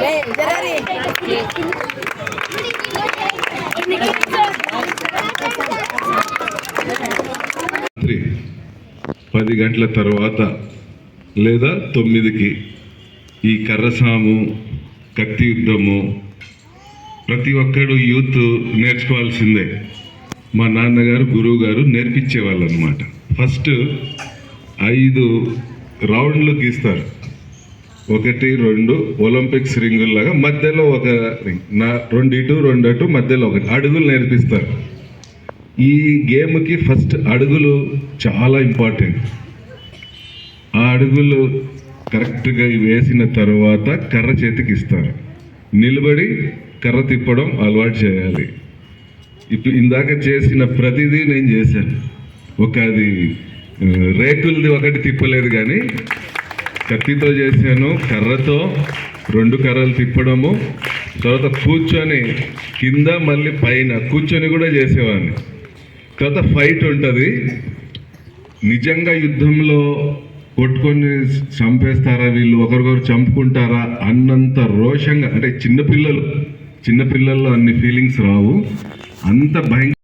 10 గంటల తర్వాత లేదా 9కి ఈ కర్రసాము, కత్తి యుద్ధము ప్రతి ఒక్కడు యూత్ నేర్చుకోవాల్సిందే. మా నాన్నగారు, గురువు గారు నేర్పించేవాళ్ళు అనమాట. ఫస్ట్ 5 రౌండ్లు గీస్తారు, 1, 2 ఒలింపిక్స్ రింగుల్లాగా, మధ్యలో ఒక రింగ్, 2 ఇటు 2 అటు, మధ్యలో 1 అడుగులు నేర్పిస్తారు. ఈ గేమ్కి ఫస్ట్ అడుగులు చాలా ఇంపార్టెంట్. ఆ అడుగులు కరెక్ట్గా వేసిన తర్వాత కర్ర చేతికి ఇస్తారు. నిలబడి కర్ర తిప్పడం అలవాటు చేయాలి. ఇప్పుడు ఇందాక చేసిన ప్రతిదీ నేను చేశాను. అది రేకులది ఒకటి తిప్పలేదు, కానీ కత్తితో చేశాను, కర్రతో 2 కర్రలు తిప్పడము, తర్వాత కూర్చొని కింద మళ్ళీ పైన కూర్చొని కూడా చేసేవాడిని. తర్వాత ఫైట్ ఉంటుంది. నిజంగా యుద్ధంలో కొట్టుకొని చంపేస్తారా వీళ్ళు, ఒకరికొకరు చంపుకుంటారా అన్నంత రోషంగా, అంటే చిన్నపిల్లల్లో అన్ని ఫీలింగ్స్ రావు, అంత భయంకర